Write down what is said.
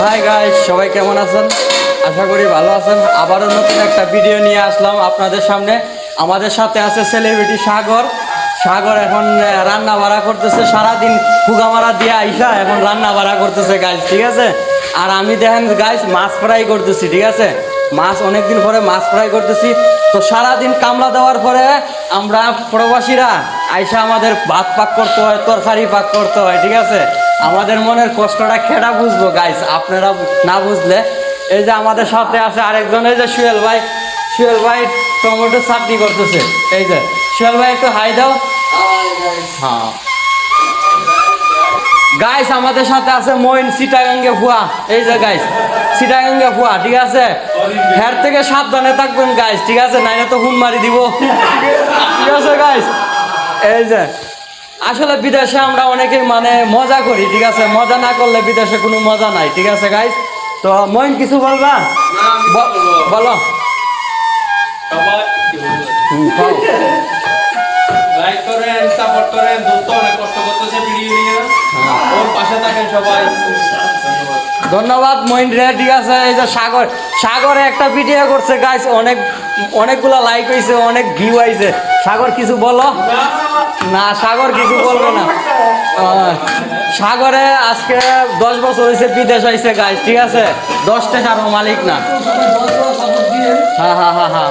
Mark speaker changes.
Speaker 1: Hi guys, সবাই কেমন আছেন? আশা করি ভালো আছেন। আবারও নতুন একটা ভিডিও নিয়ে আসলাম আপনাদের সামনে। আমাদের সাথে আছে সেলিব্রিটি সাগর। সাগর এখন রান্না বাড়া করতেছে, সারাদিন ফুগামারা দিয়ে আইসা এখন রান্না বাড়া করতেছে গাইস, ঠিক আছে। আর আমি দেখেন গাইস মাছ ফ্রাই করতেছি, ঠিক আছে। মাছ অনেকদিন পরে মাছ ফ্রাই করতেছি। তো সারাদিন কামলা দেওয়ার পরে আমরা প্রবাসীরা আইসা আমাদের ভাত পাক করতে হয়, তরকারি পাক করতে হয়, ঠিক আছে। আমাদের মনের কষ্টটা খেটা বুঝবো গাইস, আপনারা না বুঝলে। এই যে আমাদের সাথে আছে আরেকজন, এই যে সুয়েল ভাই। সুয়েল ভাই টমেটো চাটনি করতেছে। এই যে সুয়েল ভাই, একটু হাই দাও। হ্যাঁ গাইস, আমাদের সাথে আছে মইন চিটাগাঙ্গে ভুয়া। এই যে গাইস চিটাগাঙ্গে ভুয়া, ঠিক আছে। হের থেকে সাবধানে থাকবেন গাইস, ঠিক আছে, নাইলে তো হুন মারি দিব, ঠিক আছে গাইস। এই যে আসলে বিদেশে আমরা অনেকেই মানে মজা করি, ঠিক আছে। মজা না করলে বিদেশে কোনো মজা নাই, ঠিক আছে গাইস। তো মইন কিছু বলবা? বলো।
Speaker 2: লাইক করেন, সাপোর্ট করেন, দোস্ত অনেক কষ্ট করতেছে ভিডিও নিয়ে, ওর পাশে থাকেন সবাই।
Speaker 1: ধন্যবাদ মইন রে, ঠিক আছে। এই যে সাগর, সাগরে একটা ভিডিও করছে গাইস, অনেকগুলো লাইক হয়েছে, অনেক ভিউ আইছে। সাগর কিছু বলো না, সাগর কিছু বলবে না। সাগরে আজকে 10 বছর হয়েছে বিদেশ আইছে গাইস, ঠিক আছে। 10 টাকারও মালিক না। হ্যাঁ হ্যাঁ হ্যাঁ হ্যাঁ